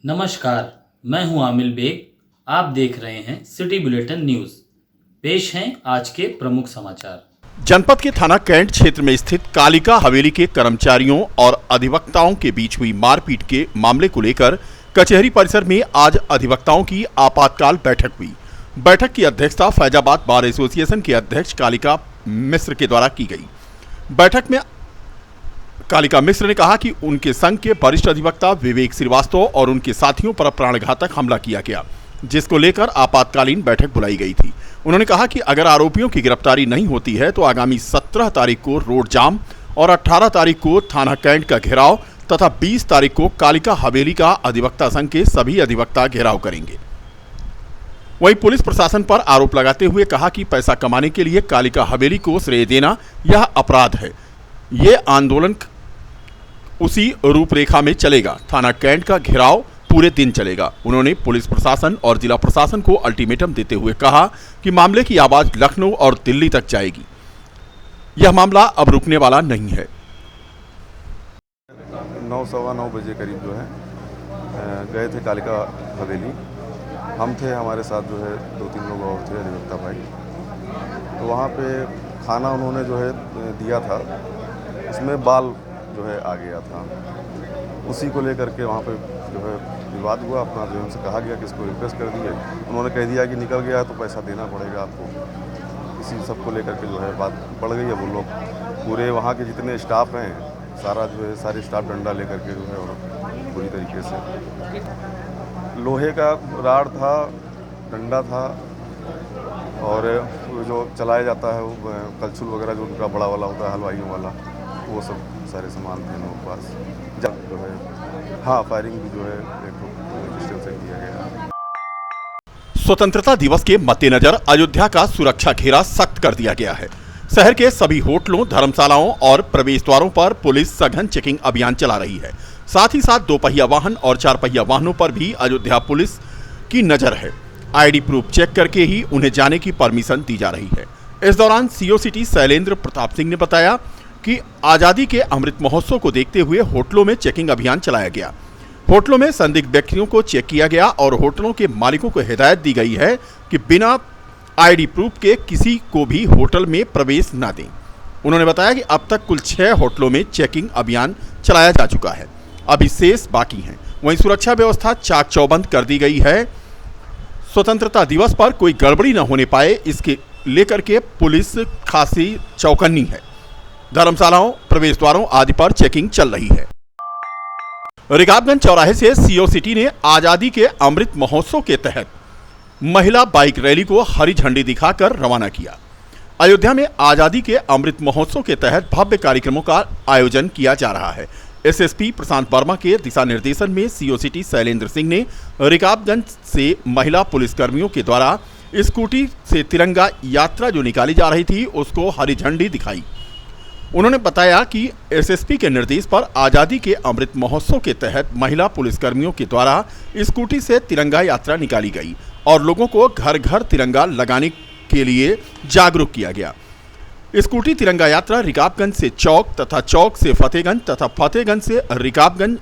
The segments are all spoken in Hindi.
नमस्कार, मैं हूं आमिल बेग। आप देख रहे हैं सिटी बुलेटिन न्यूज़। पेश हैं आज के प्रमुख समाचार। जनपद के थाना कैंट क्षेत्र में स्थित कालिका हवेली के कर्मचारियों और अधिवक्ताओं के बीच हुई मारपीट के मामले को लेकर कचहरी परिसर में आज अधिवक्ताओं की आपातकाल बैठक हुई। बैठक की अध्यक्षता फैजाबाद बार एसोसिएशन के अध्यक्ष कालिका मिश्र के द्वारा की गई। बैठक में कालिका मिश्र ने कहा कि उनके संघ के वरिष्ठ अधिवक्ता विवेक श्रीवास्तव और उनके साथियों पर प्राणघातक हमला किया गया, जिसको लेकर आपातकालीन बैठक बुलाई गई थी। उन्होंने कहा कि अगर आरोपियों की गिरफ्तारी नहीं होती है तो आगामी 17 तारीख को रोड जाम और 18 तारीख को थाना कैंट का घेराव तथा 20 तारीख को कालिका हवेली का अधिवक्ता संघ के सभी अधिवक्ता घेराव करेंगे। वहीं पुलिस प्रशासन पर आरोप लगाते हुए कहा कि पैसा कमाने के लिए कालिका हवेली को श्रेय देना यह अपराध है। ये आंदोलन उसी रूपरेखा में चलेगा। थाना कैंट का घेराव पूरे दिन चलेगा। उन्होंने पुलिस प्रशासन और जिला प्रशासन को अल्टीमेटम देते हुए कहा कि मामले की आवाज लखनऊ और दिल्ली तक जाएगी। यह मामला अब रुकने वाला नहीं है। 9 सवा 9 बजे करीब जो है गए थे कालिका हवेली। हम थे, हमारे साथ जो है 2-3 लोग और थे अधिवक्ता भाई। तो वहाँ पे खाना उन्होंने जो है दिया था, उसमें बाल जो है आ गया था। उसी को लेकर के वहाँ पे जो है विवाद हुआ। अपना जो उनसे कहा गया कि इसको रिप्लेस कर दिए। उन्होंने कह दिया कि निकल गया तो पैसा देना पड़ेगा आपको। इसी सब को लेकर के जो है बात बढ़ गई है। वो लोग पूरे वहाँ के जितने स्टाफ हैं, सारा जो है सारे स्टाफ डंडा लेकर के जो है और पूरी तरीके से लोहे का राड था, डंडा था और जो चलाया जाता है वो कलछुल वगैरह जो उनका बड़ा वाला होता है हलवाइयों वाला, वो सब सारे सामान थे उनके पास। जब जो है हाँ फायरिंग भी जो है एक पिस्टल से किया गया। स्वतंत्रता दिवस के मद्देनजर अयोध्या का सुरक्षा घेरा सख्त कर दिया गया है। शहर के सभी होटलों, धर्मशालाओं और प्रवेश द्वारों पर पुलिस सघन चेकिंग अभियान चला रही है। साथ ही साथ 2 पहिया वाहन और 4 पहिया वाहनों पर भी अयोध्या पुलिस की नजर है। आईडी प्रूफ चेक करके ही उन्हें जाने की परमिशन दी जा रही है। इस दौरान सीओ सिटी शैलेंद्र प्रताप सिंह ने बताया कि आजादी के अमृत महोत्सव को देखते हुए होटलों में चेकिंग अभियान चलाया गया। होटलों में संदिग्ध व्यक्तियों को चेक किया गया और होटलों के मालिकों को हिदायत दी गई है कि बिना आईडी प्रूफ के किसी को भी होटल में प्रवेश न दें। उन्होंने बताया कि अब तक कुल 6 होटलों में चेकिंग अभियान चलाया जा चुका है, अभी शेष बाकी हैं। वहीं सुरक्षा व्यवस्था चाक चौबंद कर दी गई है। स्वतंत्रता दिवस पर कोई गड़बड़ी न होने पाए, इसके लेकर के पुलिस खासी चौकन्नी है। धर्मशालाओं, प्रवेश द्वारों आदि पर चेकिंग चल रही है। रिकाबगंज चौराहे से सीओ सिटी ने आजादी के अमृत महोत्सव के तहत महिला बाइक रैली को हरी झंडी दिखाकर रवाना किया। अयोध्या में आजादी के अमृत महोत्सव के तहत भव्य कार्यक्रमों का आयोजन किया जा रहा है। एसएसपी प्रशांत वर्मा के दिशा निर्देशन में सीओ सिटी शैलेंद्र सिंह ने रिकाबगंज से महिला पुलिसकर्मियों के द्वारा स्कूटी से तिरंगा यात्रा जो निकाली जा रही थी उसको हरी झंडी दिखाई। उन्होंने बताया कि एसएसपी के निर्देश पर आजादी के अमृत महोत्सव के तहत महिला पुलिसकर्मियों के द्वारा स्कूटी से तिरंगा यात्रा निकाली गई और लोगों को घर घर तिरंगा लगाने के लिए जागरूक किया गया। स्कूटी तिरंगा यात्रा रिकाबगंज से चौक तथा चौक से फतेहगंज तथा फतेहगंज से रिकाबगंज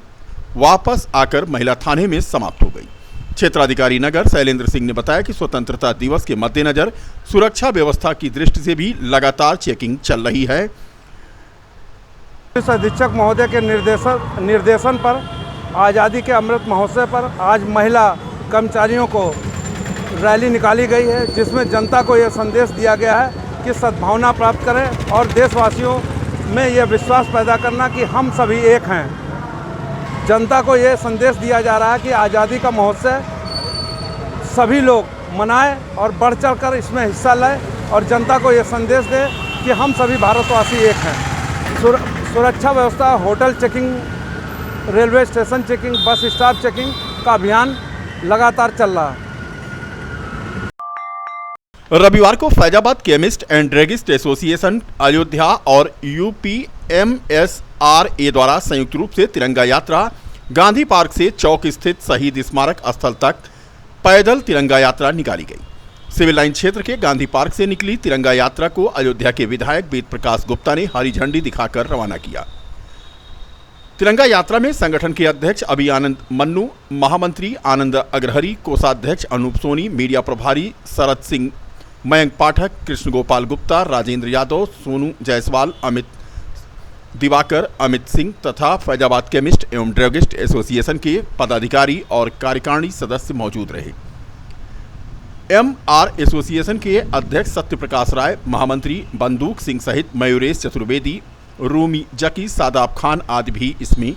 वापस आकर महिला थाने में समाप्त हो गई। क्षेत्राधिकारी नगर शैलेंद्र सिंह ने बताया कि स्वतंत्रता दिवस के मद्देनजर सुरक्षा व्यवस्था की दृष्टि से भी लगातार चेकिंग चल रही है। पुलिस अधीक्षक महोदय के निर्देशन पर आज़ादी के अमृत महोत्सव पर आज महिला कर्मचारियों को रैली निकाली गई है, जिसमें जनता को यह संदेश दिया गया है कि सद्भावना प्राप्त करें और देशवासियों में यह विश्वास पैदा करना कि हम सभी एक हैं। जनता को यह संदेश दिया जा रहा है कि आज़ादी का महोत्सव सभी लोग मनाएं और बढ़ चढ़कर इसमें हिस्सा लें और जनता को यह संदेश दें कि हम सभी भारतवासी एक हैं। सुरक्षा व्यवस्था, hotel checking, railway station checking, bus stop checking का अभियान लगातार चल रहा है। रविवार को Faizabad chemist and druggist association Ayodhya और यूपीएमएसआरए द्वारा संयुक्त रूप से तिरंगा यात्रा गांधी पार्क से चौक स्थित शहीद स्मारक स्थल तक पैदल तिरंगा यात्रा निकाली गई। सिविल लाइन क्षेत्र के गांधी पार्क से निकली तिरंगा यात्रा को अयोध्या के विधायक वेद प्रकाश गुप्ता ने हरी झंडी दिखाकर रवाना किया। तिरंगा यात्रा में संगठन के अध्यक्ष अभी आनंद मन्नू, महामंत्री आनंद अग्रहरी, कोषाध्यक्ष अनूप सोनी, मीडिया प्रभारी शरद सिंह, मयंक पाठक, कृष्ण गोपाल गुप्ता, राजेंद्र यादव, सोनू जायसवाल, अमित दिवाकर, अमित सिंह तथा फैजाबाद केमिस्ट एवं ड्रगिस्ट एसोसिएशन के पदाधिकारी और कार्यकारिणी सदस्य मौजूद रहे। MR एसोसिएशन के अध्यक्ष सत्यप्रकाश राय, महामंत्री बंदूक सिंह सहित मयूरेश चतुर्वेदी, रूमी जकी, सादाब खान आदि भी इसमें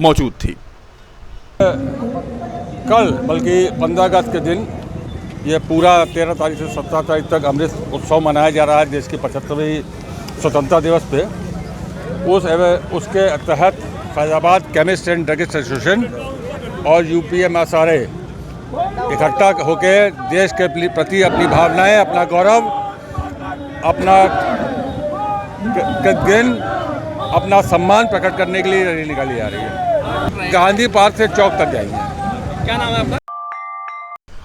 मौजूद थे। कल बल्कि 15 अगस्त के दिन ये पूरा 13 तारीख से 17 तारीख तक अमृत उत्सव मनाया जा रहा है देश की 75वीं स्वतंत्रता दिवस पे। उसके तहत Faizabad chemist and druggist association और UPMSRA इकट्ठा होकर देश के प्रति अपनी भावनाएं, अपना गौरव, अपना कृतज्ञ, अपना सम्मान प्रकट करने के लिए रैली निकाली जा रही है। गांधी पार्क से चौक तक जाएंगे। क्या नाम है आपका?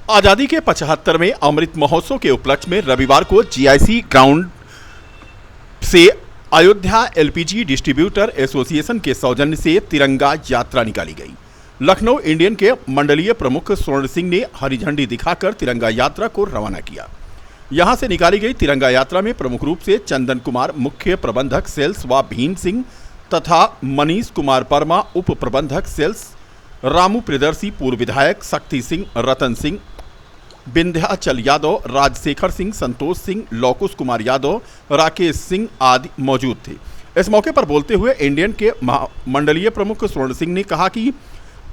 आजादी के 75वें अमृत महोत्सव के उपलक्ष्य में रविवार को GIC ग्राउंड से अयोध्या LPG डिस्ट्रीब्यूटर एसोसिएशन के सौजन्य से तिरंगा यात्रा निकाली गई। लखनऊ इंडियन के मंडलीय प्रमुख स्वर्ण सिंह ने हरी झंडी दिखाकर तिरंगा यात्रा को रवाना किया। यहां से निकाली गई तिरंगा यात्रा में प्रमुख रूप से चंदन कुमार मुख्य प्रबंधक सेल्स व भीम सिंह तथा मनीष कुमार वर्मा उप प्रबंधक सेल्स, रामू प्रियदर्शी पूर्व विधायक, शक्ति सिंह, रतन सिंह, विंध्याचल यादव, राजशेखर सिंह, संतोष सिंह, लौकुश कुमार यादव, राकेश सिंह आदि मौजूद थे। इस मौके पर बोलते हुए इंडियन के मंडलीय प्रमुख स्वर्ण सिंह ने कहा कि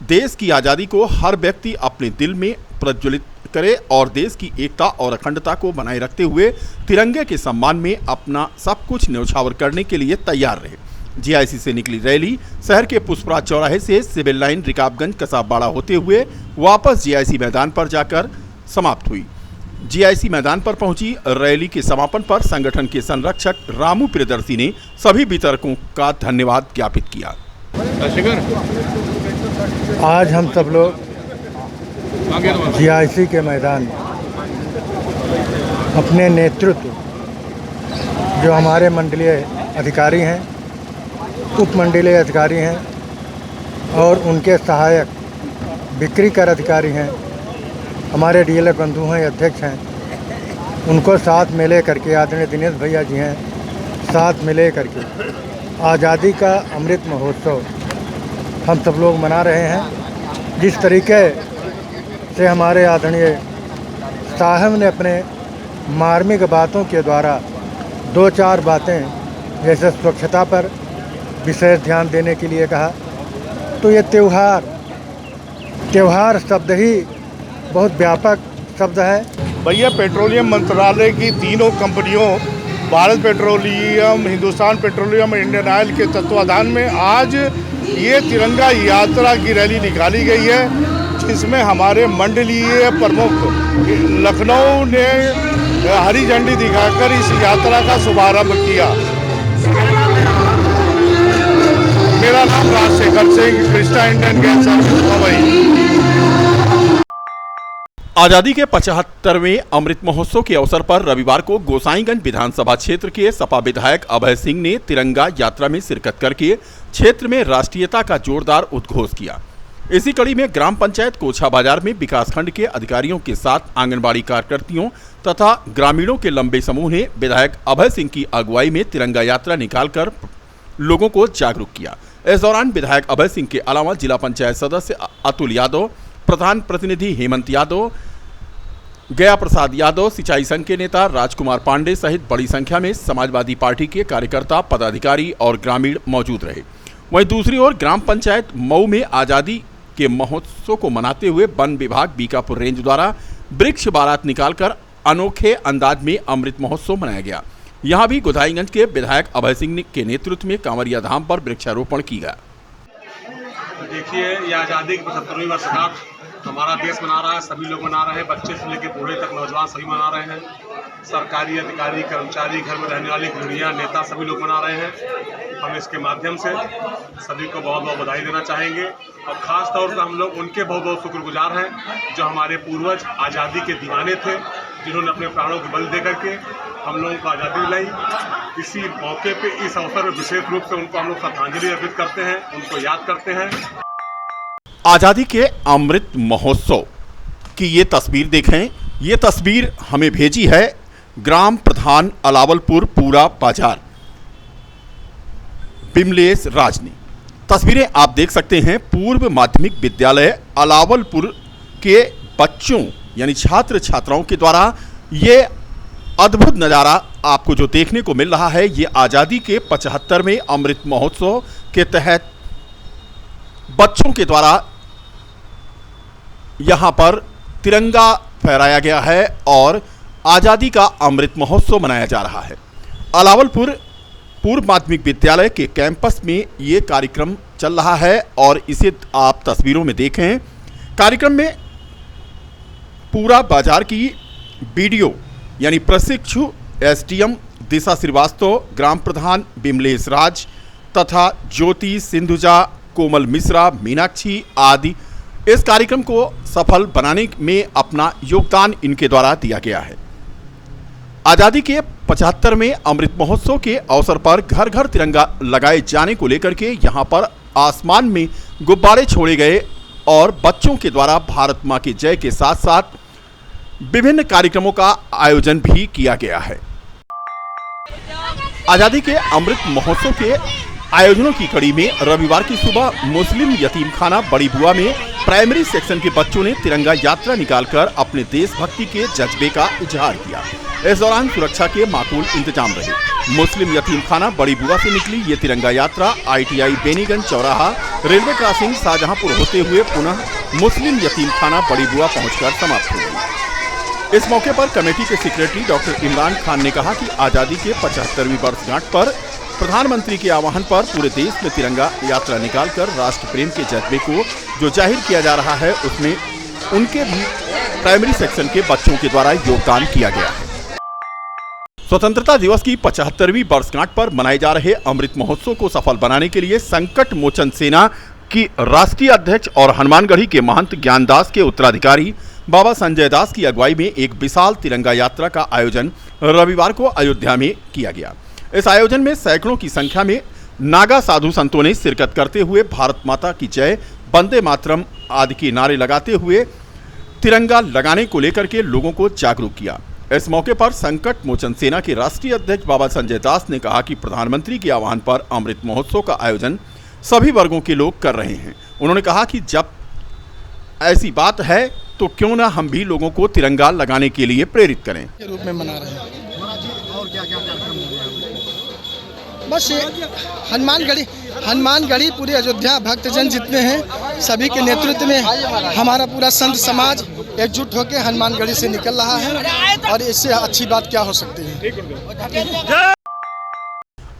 देश की आज़ादी को हर व्यक्ति अपने दिल में प्रज्वलित करे और देश की एकता और अखंडता को बनाए रखते हुए तिरंगे के सम्मान में अपना सब कुछ न्यौछावर करने के लिए तैयार रहे। GIC से निकली रैली शहर के पुष्पराज चौराहे से सिविल लाइन, रिकाबगंज, कसाबबाड़ा होते हुए वापस GIC मैदान पर जाकर समाप्त हुई। GIC मैदान पर पहुंची रैली के समापन पर संगठन के संरक्षक रामू प्रियदर्शी ने सभी वितरकों का धन्यवाद ज्ञापित किया। आज हम सब लोग GIC के मैदान अपने नेतृत्व, जो हमारे मंडलीय अधिकारी हैं, उप मंडलीय अधिकारी हैं और उनके सहायक बिक्री कर अधिकारी हैं, हमारे डीलर बंधु हैं, अध्यक्ष हैं, उनको साथ में ले करके, आदरणीय दिनेश भैया जी हैं, साथ में ले करके आज़ादी का अमृत महोत्सव हम सब लोग मना रहे हैं। जिस तरीके से हमारे आदरणीय साहब ने अपने मार्मिक बातों के द्वारा 2-4 बातें जैसे स्वच्छता पर विशेष ध्यान देने के लिए कहा, तो ये त्यौहार शब्द ही बहुत व्यापक शब्द है। भैया पेट्रोलियम मंत्रालय की तीनों कंपनियों Bharat petroleum, Hindustan petroleum, Indian oil के तत्वाधान में आज ये तिरंगा यात्रा की रैली निकाली गई है, जिसमें हमारे मंडलीय प्रमुख लखनऊ ने हरी झंडी दिखाकर इस यात्रा का शुभारंभ किया। मेरा नाम Rajshekhar Singh, Krishna Indian gas service Mumbai. आजादी के 75वें अमृत महोत्सव के अवसर पर रविवार को गोसाईगंज विधानसभा क्षेत्र के सपा विधायक अभय सिंह ने तिरंगा यात्रा में शिरकत करके क्षेत्र में राष्ट्रीयता का जोरदार उद्घोष किया। इसी कड़ी में ग्राम पंचायत कोछा बाजार में विकासखंड के अधिकारियों के साथ आंगनबाड़ी कार्यकर्तियों तथा ग्रामीणों के लंबे समूह ने विधायक अभय सिंह की अगुवाई में तिरंगा यात्रा निकालकर लोगों को जागरूक किया। इस दौरान विधायक अभय सिंह के अलावा जिला पंचायत सदस्य अतुल यादव, प्रधान प्रतिनिधि हेमंत यादव, गया प्रसाद यादव, सिंचाई संघ के नेता राजकुमार पांडे सहित बड़ी संख्या में समाजवादी पार्टी के कार्यकर्ता, पदाधिकारी और ग्रामीण मौजूद रहे। वहीं दूसरी ओर ग्राम पंचायत मऊ में आजादी के महोत्सव को मनाते हुए वन विभाग बीकापुर रेंज द्वारा वृक्ष बारात निकालकर अनोखे अंदाज में अमृत महोत्सव मनाया गया। यहां भी गोसाईगंज के विधायक अभय सिंह के नेतृत्व में कांवरिया धाम पर वृक्षारोपण किया। देखिए, ये आज़ादी की 75वीं वर्षगांठ हमारा देश मना रहा है, सभी लोग मना रहे हैं, बच्चे से लेकर बूढ़े तक, नौजवान सभी मना रहे हैं। सरकारी अधिकारी, कर्मचारी, घर में रहने वाली गृहिणियां, नेता सभी लोग मना रहे हैं। हम इसके माध्यम से सभी को बहुत बहुत बधाई देना चाहेंगे और ख़ास तौर पर हम लोग उनके बहुत बहुत शुक्रगुजार हैं जो हमारे पूर्वज आज़ादी के दीवाने थे, जिन्होंने अपने प्राणों को बलि दे करके हम लोगों को आज़ादी दिलाई। इसी मौके पे इस अवसर पर विशेष रूप से उनको हम लोग श्रद्धांजलि अर्पित करते हैं, उनको याद करते हैं। आजादी के अमृत महोत्सव की ये तस्वीर देखें। ये तस्वीर हमें भेजी है ग्राम प्रधान अलावलपुर पूरा बाजार बिमलेश राज ने। तस्वीरें आप देख सकते हैं पूर्व माध्यमिक विद्यालय अलावलपुर के बच्चों यानी छात्र छात्राओं के द्वारा ये अद्भुत नज़ारा आपको जो देखने को मिल रहा है, ये आज़ादी के 75वें अमृत महोत्सव के तहत बच्चों के द्वारा यहाँ पर तिरंगा फहराया गया है और आज़ादी का अमृत महोत्सव मनाया जा रहा है। अलावलपुर पूर्व माध्यमिक विद्यालय के कैंपस में ये कार्यक्रम चल रहा है और इसे आप तस्वीरों में देखें। कार्यक्रम में पूरा बाजार की बीडीओ यानी प्रशिक्षु एसडीएम दिशा श्रीवास्तव, ग्राम प्रधान बिमलेश राज तथा ज्योति, सिंधुजा, कोमल मिश्रा, मीनाक्षी आदि इस कार्यक्रम को सफल बनाने में अपना योगदान इनके द्वारा दिया गया है। आज़ादी के 75वें अमृत महोत्सव के अवसर पर घर घर तिरंगा लगाए जाने को लेकर के यहाँ पर आसमान में गुब्बारे छोड़े गए और बच्चों के द्वारा भारत माँ की जय के साथ साथ विभिन्न कार्यक्रमों का आयोजन भी किया गया है। आज़ादी के अमृत महोत्सव के आयोजनों की कड़ी में रविवार की सुबह मुस्लिम यतीमखाना बड़ी बुआ में प्राइमरी सेक्शन के बच्चों ने तिरंगा यात्रा निकालकर अपने देशभक्ति के जज्बे का इजहार किया। इस दौरान सुरक्षा के माकूल इंतजाम रहे। मुस्लिम यतीमखाना बड़ी बुआ से निकली ये तिरंगा यात्रा ITI बेनीगंज चौराहा रेलवे क्रॉसिंग शाहजहांपुर होते हुए पुनः मुस्लिम यतीमखाना बड़ी बुआ पहुंचकर समाप्त हुई। इस मौके पर कमेटी के सेक्रेटरी डॉक्टर इमरान खान ने कहा कि आज़ादी के 75वीं वर्षगांठ पर प्रधानमंत्री के आह्वान पर पूरे देश में तिरंगा यात्रा निकालकर राष्ट्र प्रेम के जज्बे को जो जाहिर किया जा रहा है, उसमें उनके भी प्राइमरी सेक्शन के बच्चों के द्वारा योगदान किया गया है। स्वतंत्रता दिवस की 75वीं वर्षगांठ पर मनाए जा रहे अमृत महोत्सव को सफल बनाने के लिए संकट मोचन सेना की राष्ट्रीय अध्यक्ष और हनुमानगढ़ी के महंत ज्ञानदास के उत्तराधिकारी बाबा संजय दास की अगुवाई में एक विशाल तिरंगा यात्रा का आयोजन रविवार को अयोध्या में किया गया। इस आयोजन में सैकड़ों की संख्या में नागा साधु संतों ने शिरकत करते हुए भारत माता की जय, वंदे मातरम आदि के नारे लगाते हुए तिरंगा लगाने को लेकर के लोगों को जागरूक किया। इस मौके पर संकट मोचन सेना के राष्ट्रीय अध्यक्ष बाबा संजय दास ने कहा कि प्रधानमंत्री के आह्वान पर अमृत महोत्सव का आयोजन सभी वर्गों के लोग कर रहे हैं। उन्होंने कहा कि जब ऐसी बात है तो क्यों ना हम भी लोगों को तिरंगा लगाने के लिए प्रेरित करें। के रूप में मना रहे हैं और क्या क्या कार्यक्रम हो रहे हैं? बस हनुमानगढ़ी पूरे अयोध्या भक्तजन जितने हैं सभी के नेतृत्व में हमारा पूरा संत समाज एकजुट होकर हनुमानगढ़ी से निकल रहा है और इससे अच्छी बात क्या हो सकती है।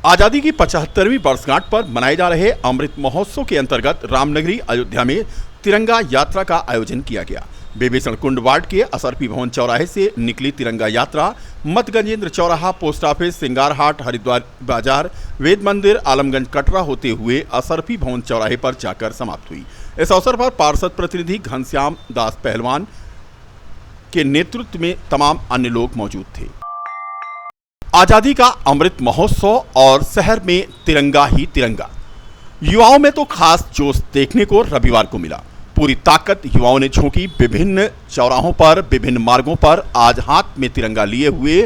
आज़ादी की 75वीं वर्षगांठ पर मनाए जा रहे अमृत महोत्सव के अंतर्गत रामनगरी अयोध्या में तिरंगा यात्रा का आयोजन किया गया। बेबीसण कुंड वार्ड के असरपी भवन चौराहे से निकली तिरंगा यात्रा मतगजेंद्र चौराहा, पोस्ट ऑफिस, सिंगारहाट, हरिद्वार बाजार, वेद मंदिर, आलमगंज, कटरा होते हुए असरपी भवन चौराहे पर जाकर समाप्त हुई। इस अवसर पर पार्षद प्रतिनिधि घनश्याम दास पहलवान के नेतृत्व में तमाम अन्य लोग मौजूद थे। आज़ादी का अमृत महोत्सव और शहर में तिरंगा ही तिरंगा, युवाओं में तो खास जोश देखने को रविवार को मिला। पूरी ताकत युवाओं ने झोंकी। विभिन्न चौराहों पर, विभिन्न मार्गों पर आज हाथ में तिरंगा लिए हुए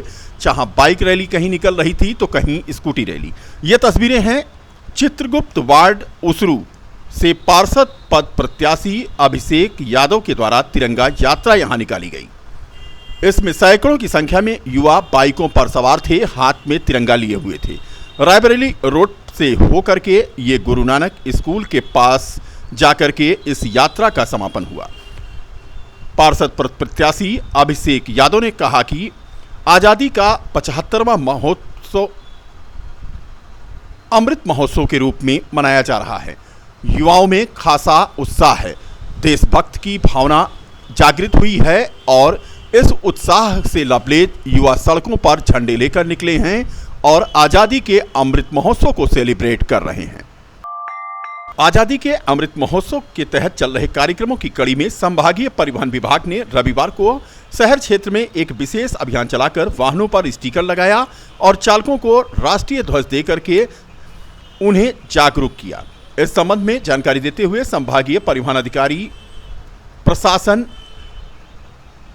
जहां बाइक रैली कहीं निकल रही थी तो कहीं स्कूटी रैली। ये तस्वीरें हैं चित्रगुप्त वार्ड उसरू से पार्षद पद प्रत्याशी अभिषेक यादव के द्वारा तिरंगा यात्रा यहां निकाली गई। इसमें सैकड़ों की संख्या में युवा बाइकों पर सवार थे, हाथ में तिरंगा लिए हुए थे। रायबरेली रोड से होकर के ये गुरु नानक स्कूल के पास जाकर के इस यात्रा का समापन हुआ। पार्षद प्रत्याशी अभिषेक यादव ने कहा कि आज़ादी का 75वां महोत्सव अमृत महोत्सव के रूप में मनाया जा रहा है। युवाओं में खासा उत्साह है, देशभक्त की भावना जागृत हुई है और इस उत्साह से लबरेज युवा सड़कों पर झंडे लेकर निकले हैं और आज़ादी के अमृत महोत्सव को सेलिब्रेट कर रहे हैं। आज़ादी के अमृत महोत्सव के तहत चल रहे कार्यक्रमों की कड़ी में संभागीय परिवहन विभाग ने रविवार को शहर क्षेत्र में एक विशेष अभियान चलाकर वाहनों पर स्टिकर लगाया और चालकों को राष्ट्रीय ध्वज देकर के उन्हें जागरूक किया। इस संबंध में जानकारी देते हुए संभागीय परिवहन अधिकारी प्रशासन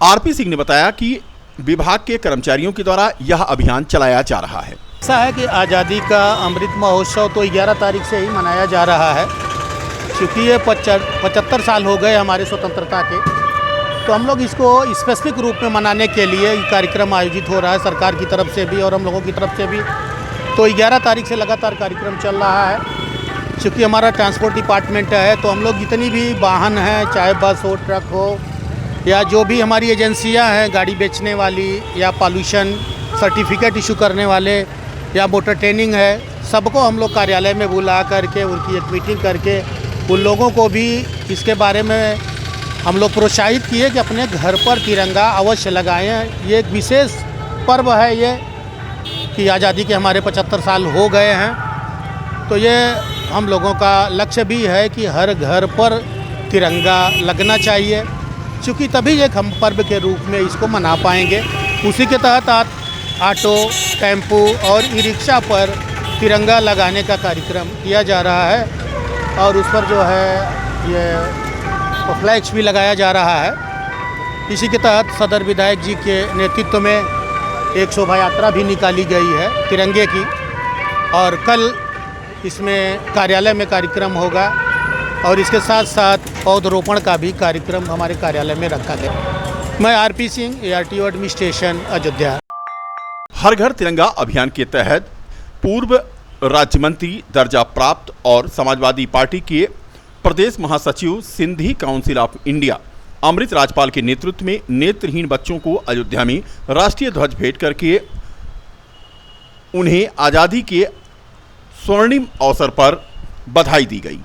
आरपी सिंह ने बताया कि विभाग के कर्मचारियों के द्वारा यह अभियान चलाया जा रहा है। ऐसा है कि आज़ादी का अमृत महोत्सव तो 11 तारीख से ही मनाया जा रहा है। क्योंकि ये 75 साल हो गए हमारे स्वतंत्रता के, तो हम लोग इसको स्पेसिफिक रूप में मनाने के लिए कार्यक्रम आयोजित हो रहा है सरकार की तरफ से भी और हम लोगों की तरफ से भी। तो 11 तारीख से लगातार कार्यक्रम चल रहा है। क्योंकि हमारा ट्रांसपोर्ट डिपार्टमेंट है, तो हम लोग जितनी भी वाहन हैं, चाहे बस हो, ट्रक हो, या जो भी हमारी एजेंसियां हैं गाड़ी बेचने वाली या पॉल्यूशन सर्टिफिकेट इशू करने वाले या मोटर ट्रेनिंग है, सबको हम लोग कार्यालय में बुला करके उनकी एक मीटिंग करके उन लोगों को भी इसके बारे में हम लोग प्रोत्साहित किए कि अपने घर पर तिरंगा अवश्य लगाएं। ये एक विशेष पर्व है ये कि आज़ादी के हमारे 75 साल हो गए हैं। तो ये हम लोगों का लक्ष्य भी है कि हर घर पर तिरंगा लगना चाहिए, क्योंकि तभी एक हम पर्व के रूप में इसको मना पाएंगे। उसी के तहत ऑटो, टेम्पो और ई रिक्शा पर तिरंगा लगाने का कार्यक्रम किया जा रहा है और उस पर जो है ये फ्लैग्स भी लगाया जा रहा है। इसी के तहत सदर विधायक जी के नेतृत्व में एक शोभा यात्रा भी निकाली गई है तिरंगे की और कल इसमें कार्यालय में कार्यक्रम होगा और इसके साथ साथ पौधरोपण का भी कार्यक्रम हमारे कार्यालय में रखा गया। मैं RP Singh, ARTO administration, Ayodhya. Har Ghar Tiranga अभियान के तहत पूर्व राज्य मंत्री दर्जा प्राप्त और समाजवादी पार्टी के प्रदेश महासचिव सिंधी काउंसिल ऑफ इंडिया अमृत राजपाल के नेतृत्व में नेत्रहीन बच्चों को अयोध्या में राष्ट्रीय ध्वज भेंट करके उन्हें आज़ादी के स्वर्णिम अवसर पर बधाई दी गई।